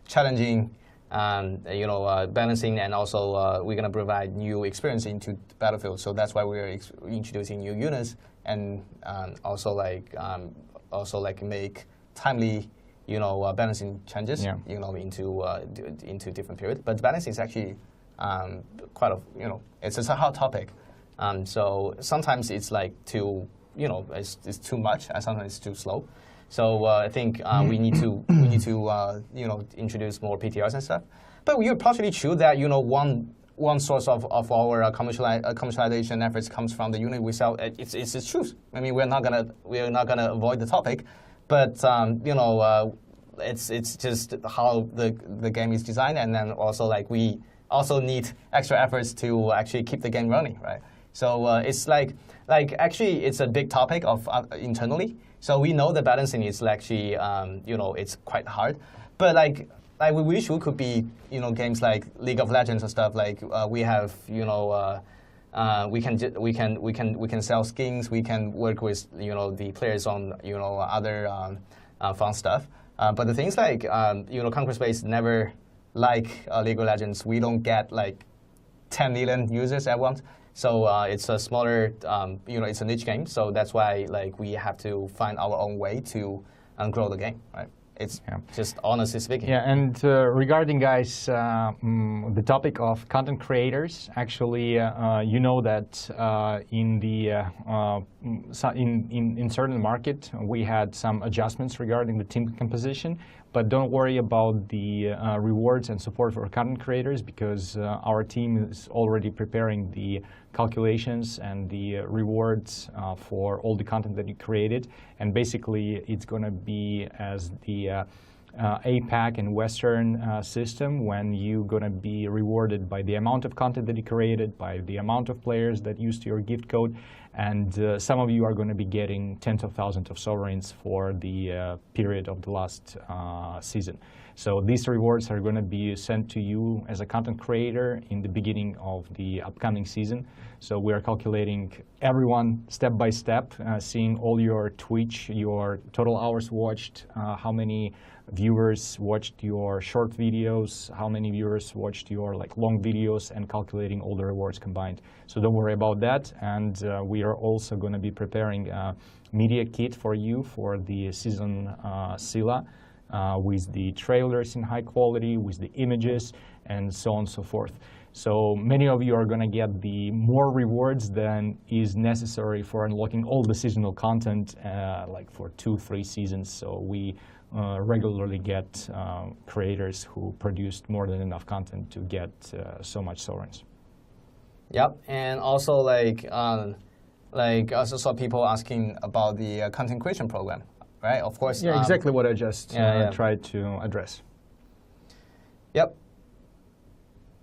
challenging, balancing, and also we're going to provide new experience into the battlefield. So that's why we're introducing new units and also make timely balancing changes, into different periods. But balancing is actually it's a hot topic. So sometimes it's like it's too much, and sometimes it's too slow. So I think we need to introduce more PTRs and stuff. But you're partially true that one source of our commercialization efforts comes from the unit we sell. It's truth. I mean, we're not gonna avoid the topic. But it's just how the game is designed, and then also like we also need extra efforts to actually keep the game running, right? So it's like actually it's a big topic of internally. So we know the balancing is actually it's quite hard, but like we wish we could be games like League of Legends or stuff like we have we can sell skins, we can work with the players on other fun stuff. But the things like Conquer Space never like League of Legends. We don't get like 10 million users at once. So it's a smaller, it's a niche game. So that's why like we have to find our own way to grow the game, right? It's just honestly speaking. Yeah, and regarding guys, the topic of content creators, actually, you know that in certain market we had some adjustments regarding the team composition. But don't worry about the rewards and support for content creators, because our team is already preparing the calculations and the rewards for all the content that you created. And basically, it's going to be as the APAC and Western system, when you're going to be rewarded by the amount of content that you created, by the amount of players that used your gift code, and some of you are going to be getting tens of thousands of sovereigns for the period of the last season. So these rewards are going to be sent to you as a content creator in the beginning of the upcoming season. So we are calculating everyone step by step, seeing all your Twitch, your total hours watched, how many viewers watched your short videos, how many viewers watched your long videos, and calculating all the rewards combined. So don't worry about that. And we are also going to be preparing a media kit for you for the season Silla, with the trailers in high quality, with the images, and so on and so forth. So many of you are going to get the more rewards than is necessary for unlocking all the seasonal content, like for 2-3 seasons. So we regularly get creators who produced more than enough content to get so much sovereigns. Yep, and also I also saw people asking about the content creation program, right? Of course. Yeah, exactly what I just tried to address. Yep.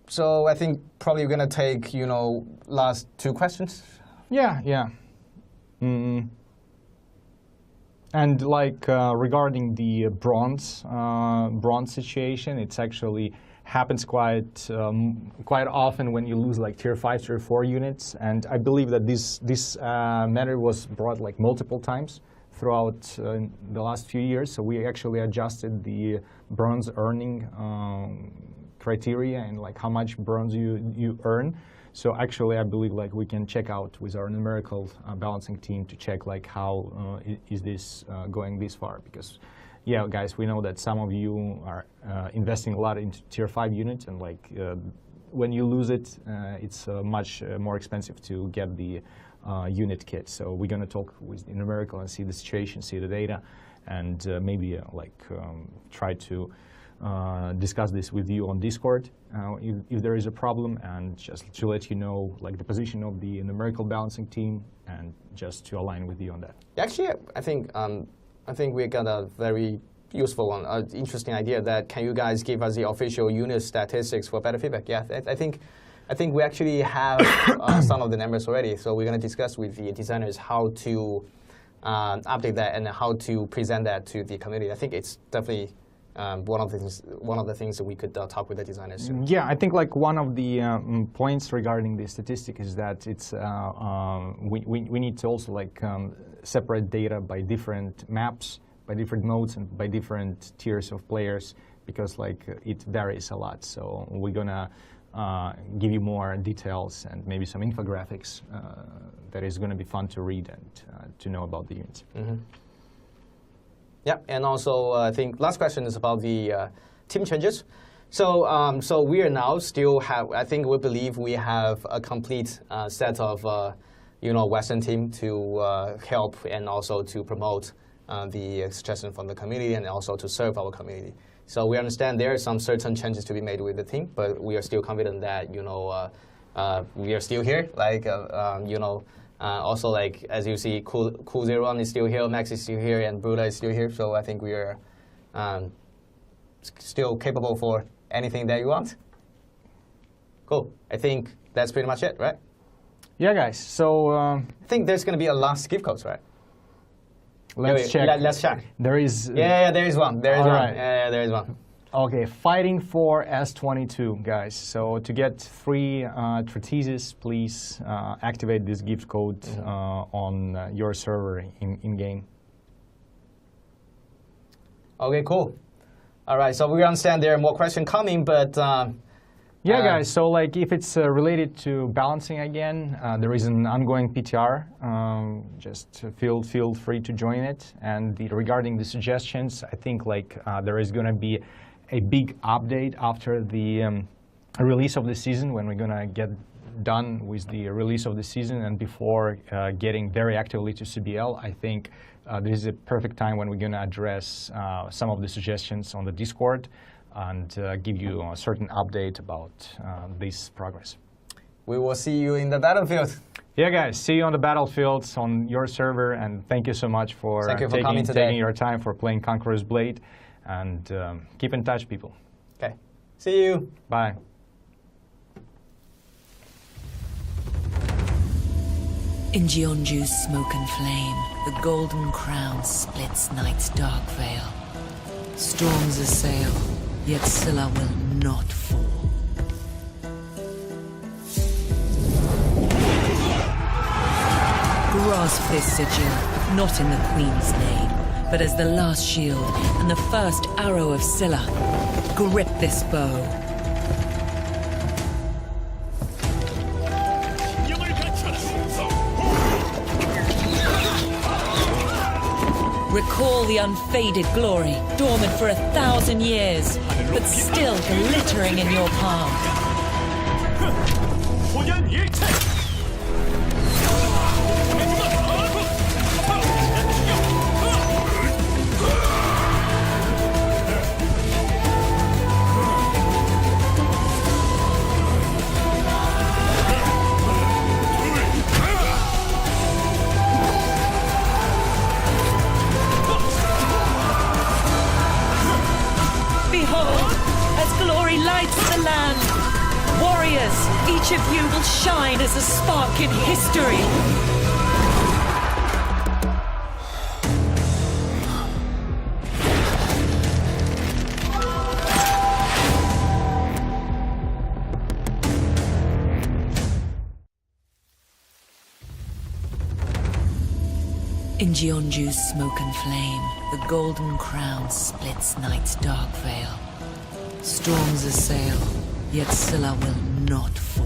So I think probably we're gonna take last 2 questions. Yeah. And regarding the bronze situation, it's actually happens quite often when you lose tier 5, tier 4 units. And I believe that this matter was brought multiple times throughout the last few years. So we actually adjusted the bronze earning criteria and how much bronze you earn. So actually, I believe we can check out with our numerical balancing team to check how is this going this far. Because, yeah, guys, we know that some of you are investing a lot into tier 5 units, and when you lose it, it's much more expensive to get the unit kit. So we're gonna talk with the numerical and see the situation, see the data, and maybe try to discuss this with you on Discord if there is a problem, and just to let you know the position of the numerical balancing team, and just to align with you on that. Actually, I think we got a very useful one, interesting idea. That can you guys give us the official unit statistics for better feedback? Yeah, I think we actually have some of the numbers already. So we're going to discuss with the designers how to update that and how to present that to the community. I think it's definitely one of the things that we could talk with the designers soon. Yeah, I think one of the points regarding the statistic is that it's we need to also separate data by different maps, by different modes, and by different tiers of players, because it varies a lot. So we're gonna give you more details and maybe some infographics that is going to be fun to read and to know about the units. Mm-hmm. Yeah, and also I think last question is about the team changes. So so we are now still have, I think we believe we have a complete set of Western team to help and also to promote the suggestion from the community and also to serve our community. So we understand there are some certain changes to be made with the team, but we are still confident that we are still here. Also as you see, Cool01 is still here, Max is still here, and Bruda is still here. So I think we are still capable for anything that you want. Cool. I think that's pretty much it, right? Yeah, guys. So I think there's going to be a last gift codes, right? let's check. Let's check. There is. Yeah, there is one. There is All one. right. Yeah, there is one. Okay, fighting for S22, guys. So to get 3 treatises, please activate this gift code on your server in game. Okay, cool. All right, so we understand there are more questions coming, but yeah, guys. So like, if it's related to balancing again, there is an ongoing PTR. Just feel free to join it. And regarding the suggestions, I think like there is going to be a big update after the release of the season, when we're gonna get done with the release of the season and before getting very actively to CBL. I think this is a perfect time when we're gonna address some of the suggestions on the Discord and give you a certain update about this progress. we will see you in the battlefield. Yeah, guys, see you on the battlefields on your server, and thank you so much for, taking your time for playing Conqueror's Blade. And keep in touch, people. Okay. See you. Bye. In Jeonju's smoke and flame, the golden crown splits night's dark veil. Storms assail, yet Silla will not fall. Grasp this sigil, not in the Queen's name, but as the last shield and the first arrow of Silla. Grip this bow. Recall the unfaded glory, dormant for 1,000 years, but still glittering in your palm. Lights the land. Warriors, each of you will shine as a spark in history. In Jeonju's smoke and flame, the golden crown splits night's dark veil. Storms assail, yet Silla will not fall.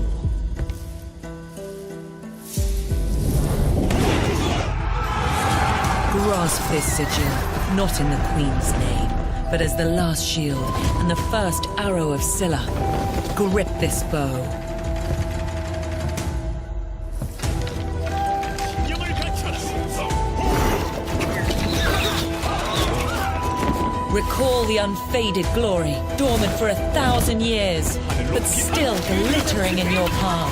Grasp this sigil, not in the Queen's name, but as the last shield and the first arrow of Silla. Grip this bow. Recall the unfaded glory, dormant for 1,000 years, but still glittering in your palm.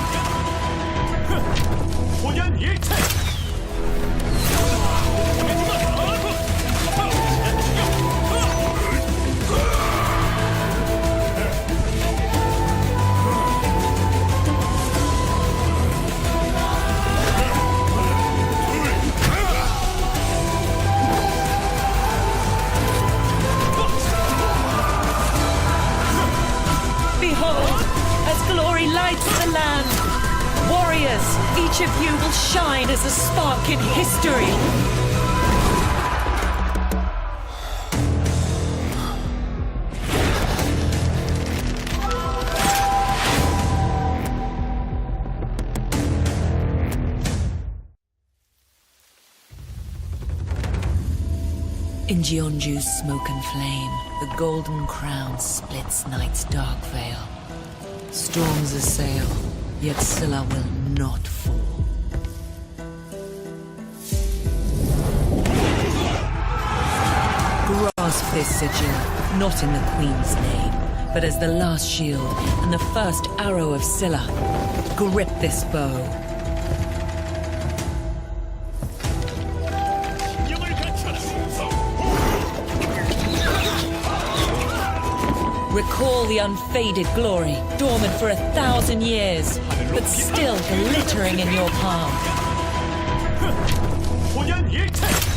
Lights the land. Warriors, each of you will shine as a spark in history. In Jeonju's smoke and flame, the golden crown splits night's dark veil. Storms assail, yet Silla will not fall. Grasp this sigil, not in the Queen's name, but as the last shield and the first arrow of Silla. Grip this bow. Recall the unfaded glory, dormant for 1,000 years, but still glittering in your palm. 호연 일체!